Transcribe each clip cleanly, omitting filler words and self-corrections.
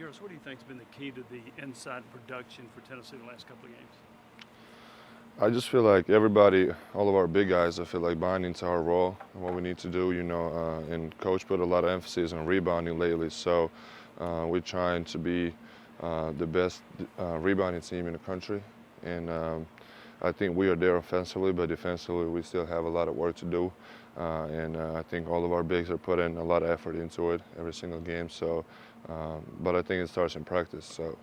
Uros, what do you think has been the key to the inside production for Tennessee the last couple of games? I just feel like everybody, all of our big guys, I feel like buying into our role and what we need to do, and Coach put a lot of emphasis on rebounding lately. So we're trying to be the best rebounding team in the country. And I think we are there offensively, but defensively we still have a lot of work to do. I think all of our bigs are putting a lot of effort into it every single game. So, but I think it starts in practice. So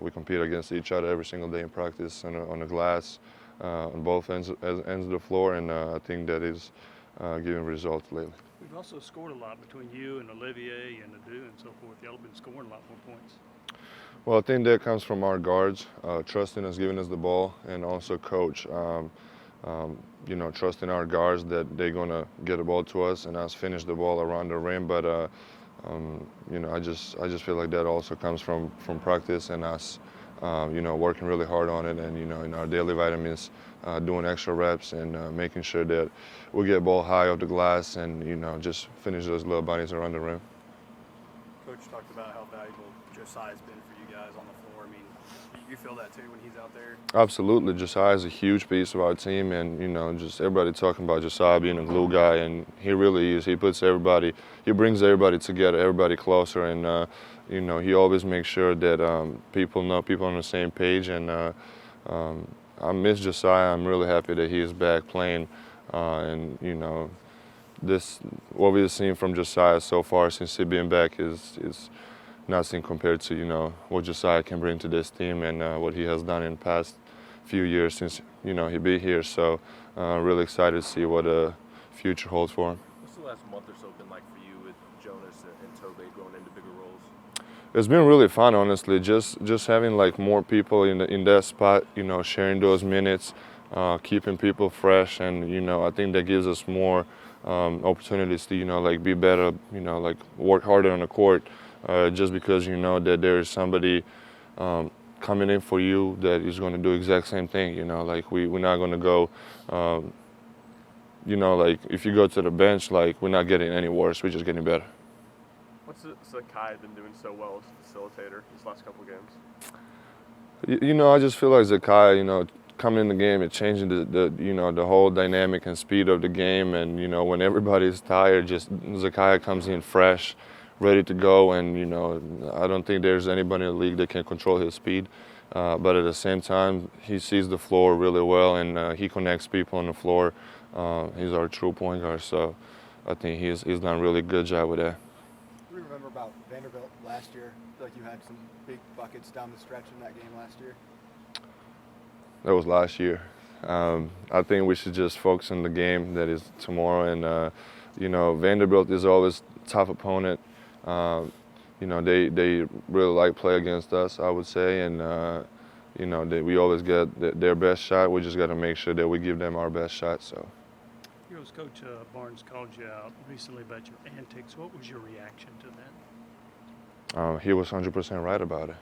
we compete against each other every single day in practice on the glass, on both ends of the floor, and I think that is giving results lately. We've also scored a lot between you and Olivier and Adu and so forth. Y'all have been scoring a lot more points. Well, I think that comes from our guards trusting us, giving us the ball, and also Coach, trusting our guards that they're gonna get the ball to us and us finish the ball around the rim. But I just feel like that also comes from practice and us, working really hard on it, and in our daily vitamins, doing extra reps and making sure that we get ball high off the glass and just finish those little bunnies around the rim. Coach talked about how valuable Josiah's been for you guys on the floor. I mean, you feel that too when he's out there? Absolutely. Josiah is a huge piece of our team, and just everybody talking about Josiah being a glue guy, and he really is. He brings everybody together, everybody closer, and he always makes sure that people are on the same page. And I miss Josiah. I'm really happy that he is back playing, this what we've seen from Josiah so far since he been back is nothing compared to what Josiah can bring to this team and what he has done in the past few years since he be here. So really excited to see what the future holds for him. What's the last month or so been like for you with Jonas and Tobe going into bigger roles? It's been really fun, honestly. Just having like more people in that spot, sharing those minutes, keeping people fresh, and I think that gives us more opportunities to be better, work harder on the court. Just because that there is somebody coming in for you that is going to do exact same thing. We're not going to go. If you go to the bench, we're not getting any worse. We're just getting better. What's Zakai been doing so well as a facilitator these last couple of games? I just feel like Zakai, coming in the game and changing the whole dynamic and speed of the game. And when everybody's tired, just Zakai comes in fresh, ready to go, and I don't think there's anybody in the league that can control his speed. But at the same time, he sees the floor really well, and he connects people on the floor. He's our true point guard, so I think he's done a really good job with that. What do you remember about Vanderbilt last year? I feel like you had some big buckets down the stretch in that game last year. That was last year. I think we should just focus on the game that is tomorrow, and Vanderbilt is always a tough opponent. They really like play against us, I would say, and we always get their best shot. We just got to make sure that we give them our best shot. So. Uros, Coach Barnes called you out recently about your antics. What was your reaction to that? He was 100% right about it.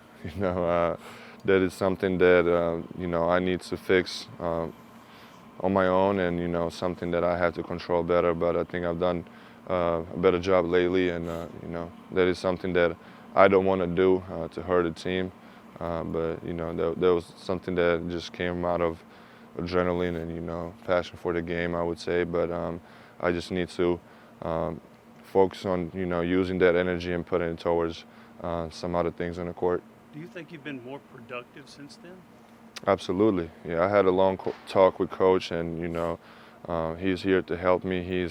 That is something that I need to fix on my own, and something that I have to control better. But I think I've done a better job lately, and that is something that I don't want to do to hurt the team. But that was something that just came out of adrenaline and passion for the game, I would say. But I just need to focus on using that energy and putting it towards some other things on the court. Do you think you've been more productive since then? Absolutely. Yeah, I had a long talk with Coach, and he's here to help me.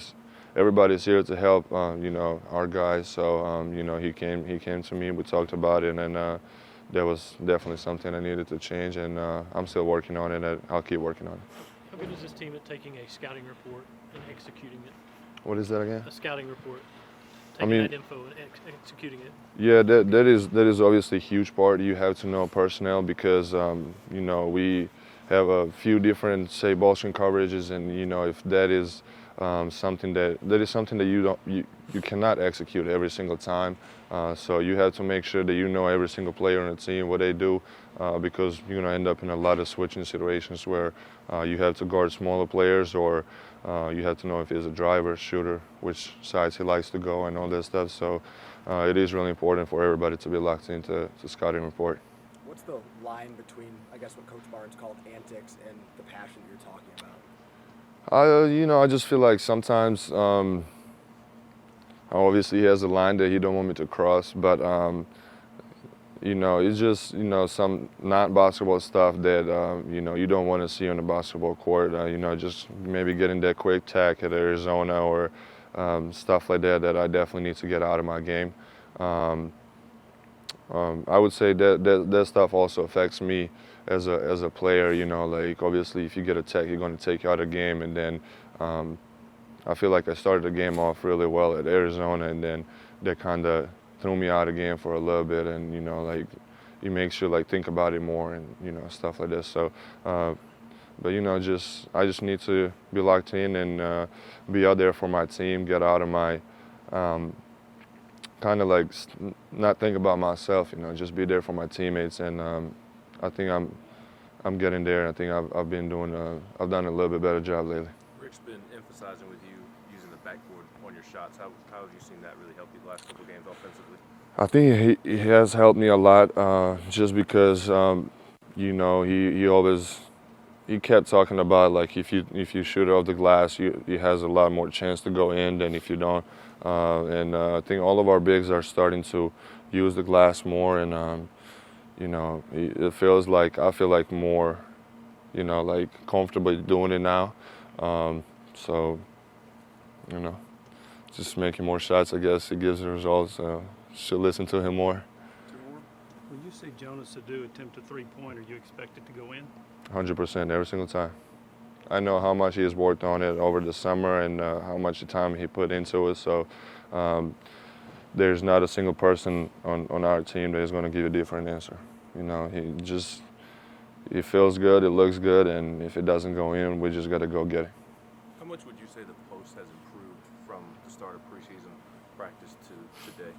Everybody's here to help our guys. So he came to me. We talked about it, and that was definitely something I needed to change. And I'm still working on it, and I'll keep working on it. How good is this team at taking a scouting report and executing it? What is that again? A scouting report. Taking that info and executing it. Yeah, that is obviously a huge part. You have to know personnel because we have a few different, say, ball screen coverages, and if that is something that you cannot execute every single time. So you have to make sure that you know every single player on the team, what they do, because you're going to end up in a lot of switching situations where you have to guard smaller players or You have to know if he's a driver, shooter, which sides he likes to go, and all that stuff. So it is really important for everybody to be locked into the scouting report. What's the line between, I guess, what Coach Barnes called antics and the passion that you're talking about? I just feel like sometimes, obviously he has a line that he don't want me to cross, but it's just some non-basketball stuff that you don't want to see on the basketball court. Just maybe getting that quick tack at Arizona or stuff like that I definitely need to get out of my game. I would say that stuff also affects me as a player. Like obviously if you get a tech, you're going to take you out of the game, and then I feel like I started the game off really well at Arizona, and then that kind of threw me out of the game for a little bit, and like it makes you like think about it more and stuff like this. So, but I just need to be locked in and be out there for my team, get out of my kind of like not think about myself, just be there for my teammates, and I think I'm getting there. I think I've done a little bit better job lately. Rick's been emphasizing with you using the backboard on your shots. How have you seen that really help you the last couple of games offensively? I think he has helped me a lot, just because he kept talking about like if you shoot it off the glass, he has a lot more chance to go in than if you don't. And I think all of our bigs are starting to use the glass more, and it feels like I feel like more, like comfortable doing it now. So just making more shots, I guess it gives the results. Should listen to him more. When you see Jonas Adu attempt a three-pointer, you expect it to go in? 100% every single time. I know how much he has worked on it over the summer and how much time he put into it. So there's not a single person on our team that is going to give a different answer. It feels good, it looks good, and if it doesn't go in, we just got to go get it. How much would you say the post has improved from the start of preseason practice to today?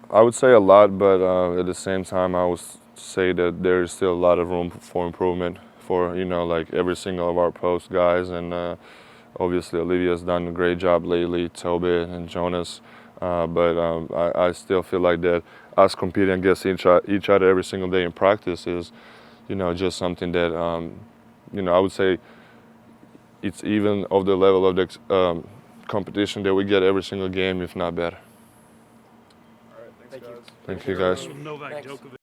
I would say a lot, but at the same time, I would say that there is still a lot of room for improvement for, like every single of our post guys. And obviously, Olivia's done a great job lately, Toby and Jonas. But I still feel like that us competing against each other every single day in practice is, just something that, I would say it's even of the level of the competition that we get every single game, if not better. All right, thanks, Thank you. guys. Thank you, guys. Novak Thanks. Djokovic.